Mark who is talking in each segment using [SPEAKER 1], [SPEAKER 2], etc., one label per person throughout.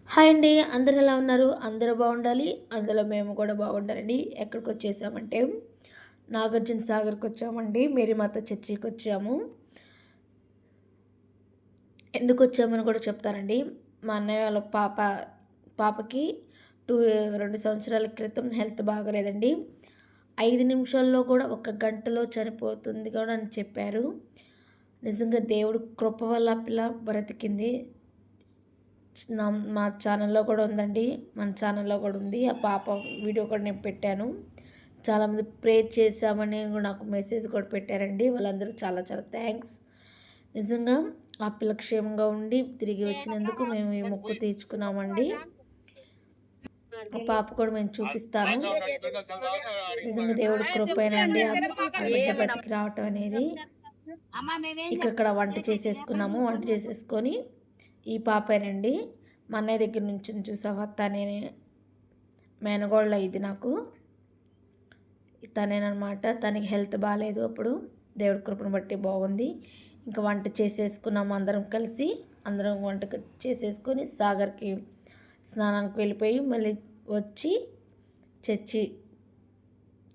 [SPEAKER 1] Hi అండి. అందరూ ఎలా ఉన్నారు? అందరూ బాగుండాలి. అందులో మేము కూడా బాగుండాలండి. ఎక్కడికొచ్చేసామంటే నాగార్జున సాగర్‌కొచ్చామండి. మేరీమాత చర్చికొచ్చాము. ఎందుకొచ్చామని కూడా చెప్తానండి. మా అన్నయ్య వాళ్ళ పాపకి 2 సంవత్సరాల క్రితం హెల్త్ బాగోలేదండి. 5 నిమిషాల్లో కూడా, 1 గంటలో చనిపోతుంది కూడా అని చెప్పారు. నిజంగా దేవుడు కృప వల్ల పిల్ల బ్రతికింది. మా ఛానల్లో కూడా ఉందండి. మన ఛానల్లో కూడా ఉంది. ఆ పాప వీడియో కూడా నేను పెట్టాను. చాలామంది ప్రేర్ చేశామని నాకు మెసేజ్ కూడా పెట్టారండి. వాళ్ళందరూ చాలా చాలా థ్యాంక్స్. నిజంగా ఆ పిల్ల క్షేమంగా ఉండి తిరిగి వచ్చినందుకు మేము ఈ మొక్కు తీర్చుకున్నామండి. ఆ పాప కూడా మేము చూపిస్తాను. నిజంగా దేవుడు కృపేనండి ఆ బిడ్డ బతికి రావటం అనేది. ఇక్కడ వంట చేసేసుకున్నాము. వంట చేసేసుకొని ఈ పాపేనండి మా అన్నయ్య దగ్గర నుంచి చూసావా, తనే మేనగోళ్ళ ఇది నాకు తనేనమాట. తనకి హెల్త్ బాగాలేదు. అప్పుడు దేవుడి కృపను బట్టి బాగుంది. ఇంకా వంట చేసేసుకున్నాము అందరం కలిసి. అందరం వంట చేసేసుకొని సాగర్కి స్నానానికి వెళ్ళిపోయి మళ్ళీ వచ్చి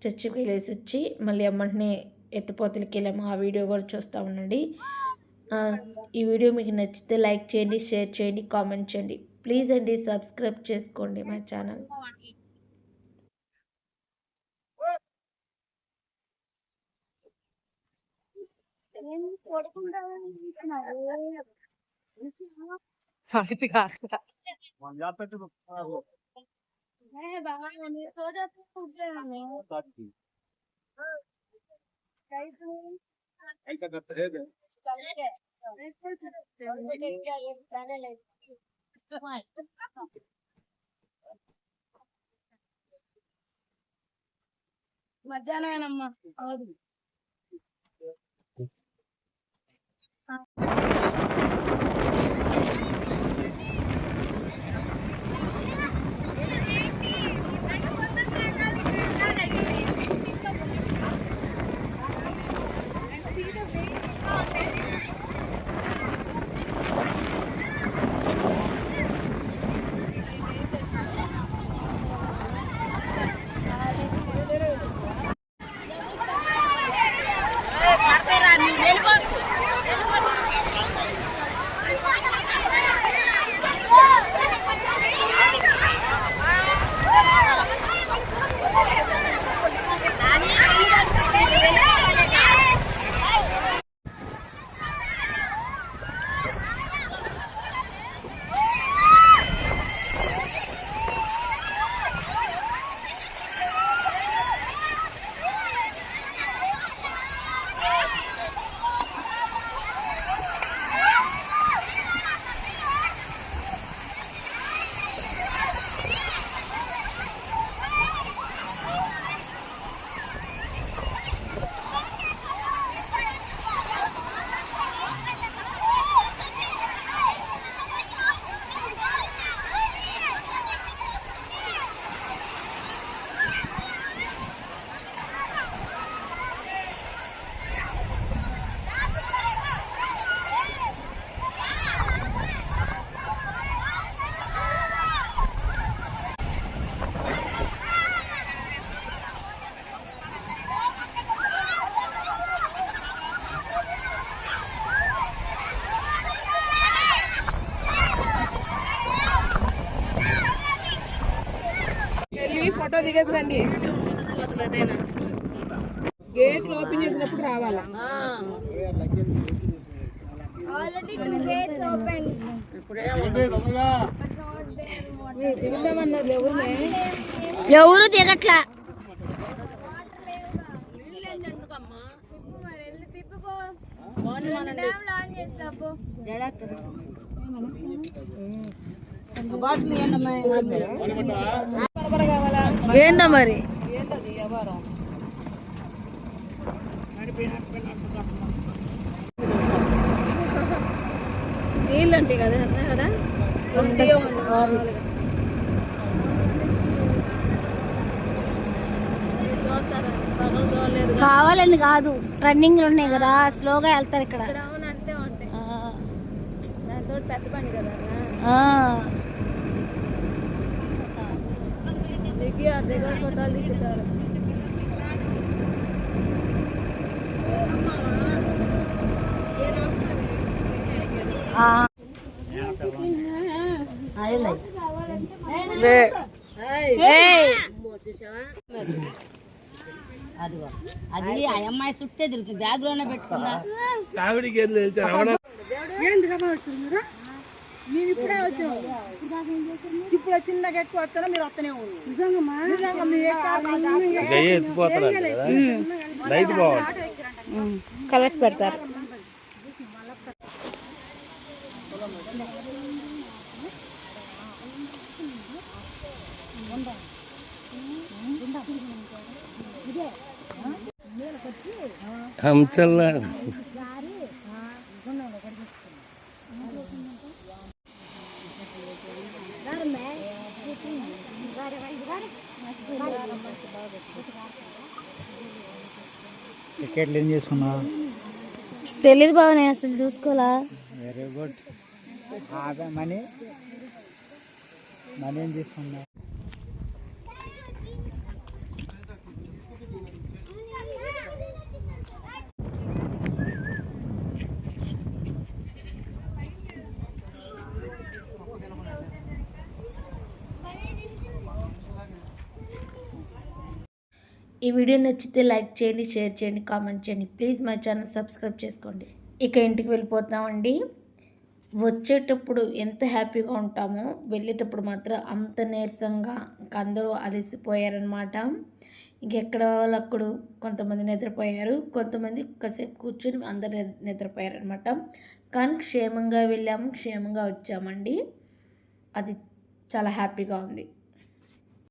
[SPEAKER 1] చర్చికి వెళ్ళేసి వచ్చి మళ్ళీ అమ్మంటిని ఎత్తిపోతలకి వెళ్ళాము. ఆ వీడియో కూడా చూస్తూ ఉండండి. ఈ వీడియో మీకు నచ్చితే లైక్ చేయండి, షేర్ చేయండి, కామెంట్ చేయండి. ప్లీజ్ అండి సబ్స్క్రైబ్ చేసుకోండి మా ఛానల్.
[SPEAKER 2] మధ్యాహ్నమేనమ్మా. ఫోటో దిగేసి రండి. గేట్ ఓపెన్ చేసినప్పుడు రావాలా?
[SPEAKER 1] ఎవరు దిగట్లా. ఏందా మరి
[SPEAKER 2] నీళ్ళంటే కదా కదా
[SPEAKER 1] కావాలని కాదు, రన్నింగ్ ఉన్నాయి కదా, స్లోగా వెళ్తారు ఇక్కడ.
[SPEAKER 2] అంతే ఉంటాయి. దాంతో పెద్ద పని కదా. దగ్గర ఫోటోలు దిగుతారు.
[SPEAKER 3] అదిగో అది ఆ అమ్మాయి చుట్టే తిరుగుతుంది, బ్యాగ్ లోనే పెట్టుకుందా.
[SPEAKER 2] మేము ఇప్పుడే వచ్చాము. ఇప్పుడు చిన్నగా ఎక్కువ వస్తారో మీరు వస్తూనే
[SPEAKER 1] కలర్స్ పెడతారు.
[SPEAKER 4] हम चल रहा టికెట్లు ఏం చేసుకున్నావు?
[SPEAKER 1] తెలీదు బాబు, నేను అసలు చూసుకోవాలా.
[SPEAKER 4] Very good. మనీ మనీ ఏం తీసుకున్నావు?
[SPEAKER 1] ఈ వీడియో నచ్చితే లైక్ చేయండి, షేర్ చేయండి, కామెంట్ చేయండి. ప్లీజ్ మా ఛానల్ సబ్స్క్రైబ్ చేసుకోండి. ఇక ఇంటికి వెళ్ళిపోతామండి. వచ్చేటప్పుడు ఎంత హ్యాపీగా ఉంటామో వెళ్ళేటప్పుడు మాత్రం అంత నీరసంగా, అందరూ అలసిపోయారనమాట. ఇంకెక్కడ వాళ్ళక్కడ కొంతమంది నిద్రపోయారు, కొంతమంది కాసేపు కూర్చొని అందరు నిద్రపోయారనమాట. కానీ క్షేమంగా వెళ్ళాము, క్షేమంగా వచ్చామండి. అది చాలా హ్యాపీగా ఉంది.